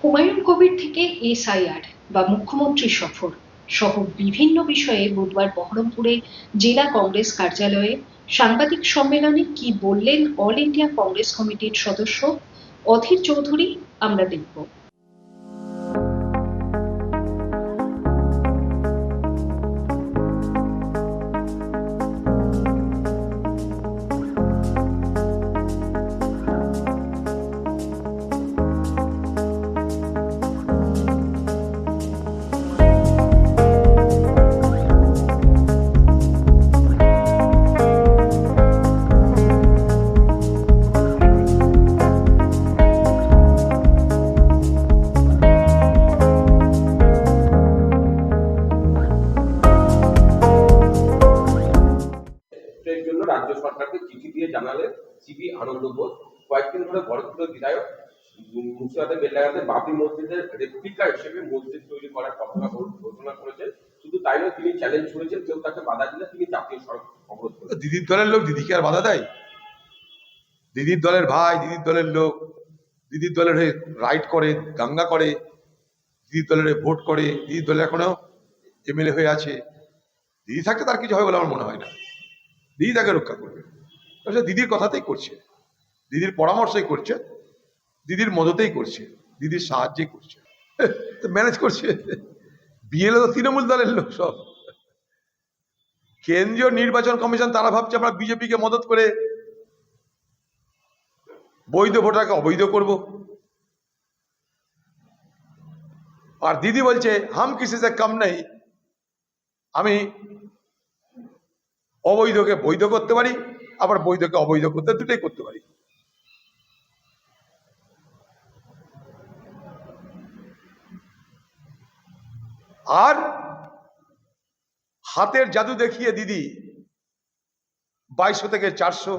হুমায়ুন কবির থেকে এসআইআর বা মুখ্যমন্ত্রী সফর সহ বিভিন্ন বিষয়ে বুধবার বহরমপুরে জেলা কংগ্রেস কার্যালয়ে সাংবাদিক সম্মেলনে কি বললেন অল ইন্ডিয়া কংগ্রেস কমিটির সদস্য অধীর চৌধুরী আমরা দেখব। জন্য রাজ্য সরকারকে চিঠি দিয়ে জানালেন সিবি আনন্দ বোস। কয়েকদিন ধরে ভরতপুরের বিধায়ক মুর্শিদাবাদের বেলডাঙ্গাতে বাবরি মসজিদের রেপ্লিকা হিসেবে মসজিদ তৈরি করার কথা ঘোষণা করেছেন। শুধু তাই নয়, তিনি চ্যালেঞ্জ ছুড়েছেন কেউ তাকে বাধা দিলে তিনি জাতীয় সড়ক অবরোধ করবেন। দিদির দলের লোক দিদিকে আর বাধা দেয়? দিদির দলের ভাই, দিদির দলের লোক, দিদির দলের হয়ে রাইট করে, দাঙ্গা করে, দিদির দলের ভোট করে, দিদির দলের এখনো এমএলএ হয়ে আছে। দিদি থাকতে তার কিছু হবে বলে আমার মনে হয় না। দিদি তাকে রক্ষা করবে, দিদির কথাতেই করছে, দিদির পরামর্শই করছে, দিদির মদতেই করছে, দিদির সাহায্যেই করছে, ম্যানেজ করছে। বিএলও তো তৃণমূল দলের লোক সব। কেন্দ্রীয় নির্বাচন কমিশন তারা ভাবছে আমরা বিজেপিকে মদত করে বৈধ ভোটারকে অবৈধ করব। আর দিদি বলছে হাম কিসি সে কম নেই, আমি অবৈধকে বৈধ করতে পারি, আবার বৈধকে অবৈধ করতে, দুটোই করতে পারি। আর হাতের জাদু দেখিয়ে দিদি 2200 থেকে 400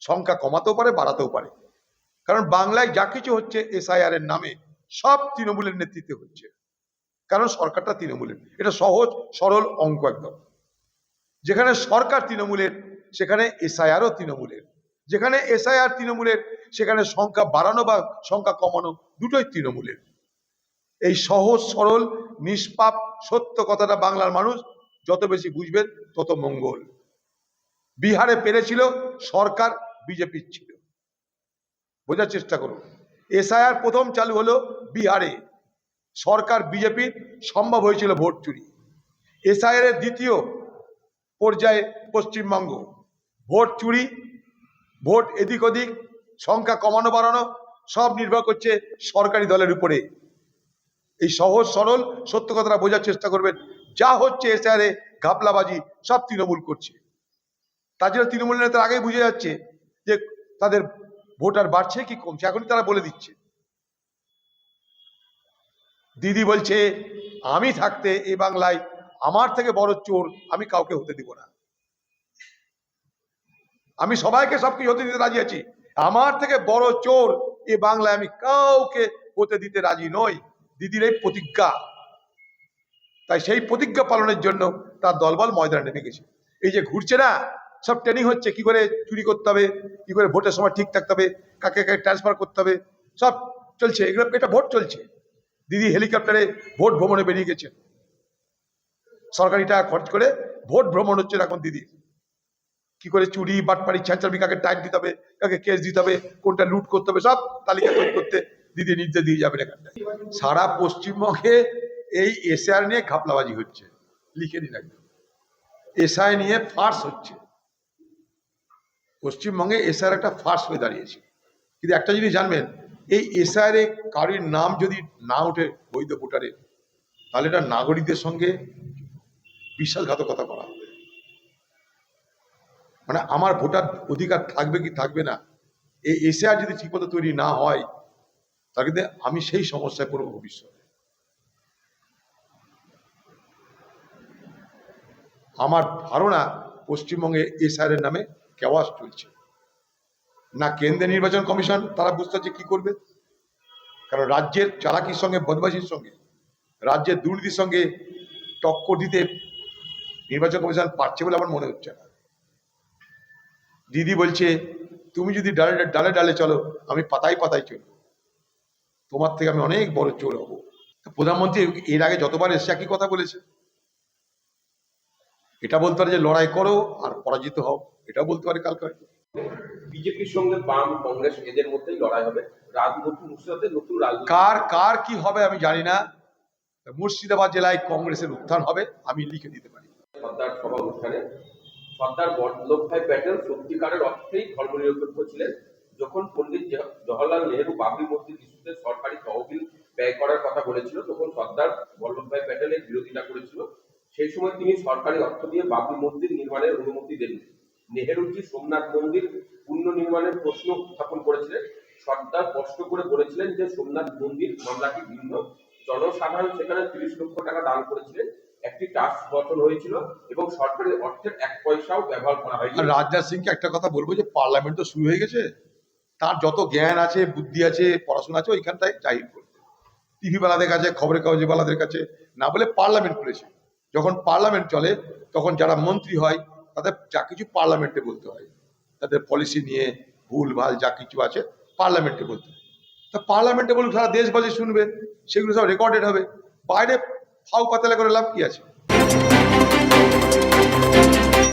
সংখ্যা কমাতেও পারে, বাড়াতেও পারে। কারণ বাংলায় যা কিছু হচ্ছে এসআইআর এর নামে সব তৃণমূলের নেতৃত্বে হচ্ছে, কারণ সরকারটা তৃণমূলের। এটা সহজ সরল অঙ্ক একদম। যেখানে সরকার তৃণমূলের সেখানে এসআইআরও তৃণমূলের, যেখানে এসআইআর তৃণমূলের সেখানে সংখ্যা বাড়ানো বা সংখ্যা কমানো দুটোই তৃণমূলের। এই সহজ সরল নিষ্পাপ সত্য কথাটা বাংলার মানুষ যত বেশি বুঝবেন তত মঙ্গল। বিহারে পেরেছিল, সরকার বিজেপির ছিল, বোঝার চেষ্টা করুন। এসআইআর প্রথম চালু হলো বিহারে, সরকার বিজেপির, সম্ভব হয়েছিল ভোট চুরি। এসআইআর এর দ্বিতীয় পর্যায়ে পশ্চিমবঙ্গ, ভোট চুরি, ভোট এদিক ওদিক, সংখ্যা কমানো বাড়ানো সব নির্ভর করছে সরকারি দলের উপরে। এই সহজ সরল সত্য কথাটা বোঝার চেষ্টা করবেন। যা হচ্ছে এসআইআর এ ঘাপলাবাজি সব তৃণমূল করছে। তার জন্য তৃণমূল নেতারা আগেই বুঝে যাচ্ছে যে তাদের ভোটার বাড়ছে কি কমছে, এখনই তারা বলে দিচ্ছে। দিদি বলছে আমি থাকতে এই বাংলায় আমার থেকে বড় চোর আমি কাউকে হতে দিব না। আমি সবাইকে সবকিছু হতে দিতে রাজি আছি, আমার থেকে বড় চোর এই বাংলায় আমি কাউকে হতে দিতে রাজি নই। দিদির এই প্রতিজ্ঞা, তাই সেই প্রতিজ্ঞা পালনের জন্য তার দলবল ময়দানে নেমে গেছে। এই যে ঘুরছে না, সব ট্রেনিং হচ্ছে কি করে চুরি করতে হবে, কি করে ভোটের সময় ঠিক থাকতে হবে, কাকে কাকে ট্রান্সফার করতে হবে, সব চলছে এগুলো। এটা ভোট চলছে। দিদি হেলিকপ্টারে ভোট ভ্রমণে বেরিয়ে গেছেন, সরকারি টাকা খরচ করে ভোট ভ্রমণ হচ্ছে এখন দিদি। কি করে চুরি বাটপাড়ি ছ্যাঁচামি, কাকে টাইট দিতে হবে, কাকে কেস দিতে হবে, কোনটা লুট করতে হবে, সব তালিকা তৈরি করতে দিদি নির্দেশ দিয়ে যাবেন এখানটায়। সারা পশ্চিমবঙ্গে এই এসআইআর নিয়ে ঘাপলাবাজি হচ্ছে, লিখে দিন একদম। এসআই নিয়ে ফার্স হচ্ছে পশ্চিমবঙ্গে, এসআইআর একটা ফার্স হয়ে দাঁড়িয়েছে। কিন্তু একটা জিনিস জানবেন, এই এসআইআর এ কারোর নাম যদি না ওঠে বৈধ ভোটারের, তাহলে এটা নাগরিকদের সঙ্গে বিশ্বাসঘাতকতা করা হবে। মানে আমার ভোটার অধিকার থাকবে কি থাকবে না, এই এসআইআর যদি ঠিকমতো তৈরি না হয় তাহলে কিন্তু আমি সেই সমস্যায় পড়ব ভবিষ্যতে। আমার ধারণা পশ্চিমবঙ্গে এসআইআর এর নামে কেওয়াস চলছে না। কেন্দ্রীয় নির্বাচন কমিশন তারা বুঝতে পারছে কি করবে, কারণ রাজ্যের চালাকির সঙ্গে, বদমাশির সঙ্গে, রাজ্যের দুর্নীতির সঙ্গে টক্কর দিতে নির্বাচন কমিশন পারছে বলে আমার মনে হচ্ছে না। দিদি বলছে তুমি যদি ডালে ডালে চলো, আমি পাতায় পাতায় চলবো। তোমার থেকে আমি অনেক বড় চোর হব। প্রধানমন্ত্রী এর আগে যতবার এসে একই কথা বলেছে। এটা বলতে পারে যে লড়াই করো আর পরাজিত হও, এটাও বলতে পারে কালকে। বিজেপির সঙ্গে বাম কংগ্রেস এদের মধ্যেই লড়াই হবে, রাজনৈতিক মুর্শিদাবাদে নতুন রাজনীতি। কার কার কি হবে আমি জানি না। মুর্শিদাবাদ জেলায় কংগ্রেসের উত্থান হবে, আমি লিখে দিতে পারি। সর্দার সভা অনুষ্ঠানে সর্দার বল্লভভাই প্যাটেল সত্যিকারের অর্থেই ধর্মনিরপেক্ষ ছিলেন। যখন পণ্ডিত জওহরলাল নেহেরু বাবরি মসজিদ ইস্যুতে সরকারি তহবিল ব্যয় করার কথা বলেছিল, তখন সর্দার বল্লভভাই প্যাটেল এর বিরোধিতা করেছিল। সেই সময় তিনি সরকারি অর্থ দিয়ে বাবরি মসজিদ নির্মাণের অনুমতি দেন। নেহেরুজি সোমনাথ মন্দির পুনর্নির্মাণের প্রশ্ন উত্থাপন করেছিলেন। সর্দার স্পষ্ট করে বলেছিলেন যে সোমনাথ মন্দির মামলাটি ভিন্ন। জনসাধারণ সেখানে 30 লক্ষ টাকা দান করেছিলেন। একটি টাস্ক গঠন হয়েছিল এবং সরকারি অর্থের 1 পয়সাও ব্যবহার করা হয়নি। রাজনাথ সিংকে একটা কথা বলবো যে পার্লামেন্ট তো শুরু হয়ে গেছে, তার যত জ্ঞান আছে, বুদ্ধি আছে, পড়াশোনা আছে, ওইখানটায় জাহির করতে। টিভি বালাদের কাছে, খবরের কাগজ বালাদের কাছে না বলে পার্লামেন্ট করেছে। যখন পার্লামেন্ট চলে তখন যারা মন্ত্রী হয় তাদের যা কিছু পার্লামেন্টে বলতে হয়, তাদের পলিসি নিয়ে ভুল ভাল যা কিছু আছে পার্লামেন্টে বলতে হয়। তা পার্লামেন্টে বলুন, সারা দেশবাসী শুনবে, সেগুলো সব রেকর্ডেড হবে। বাইরে ফাউ পাতালা করে লাভ কি আছে?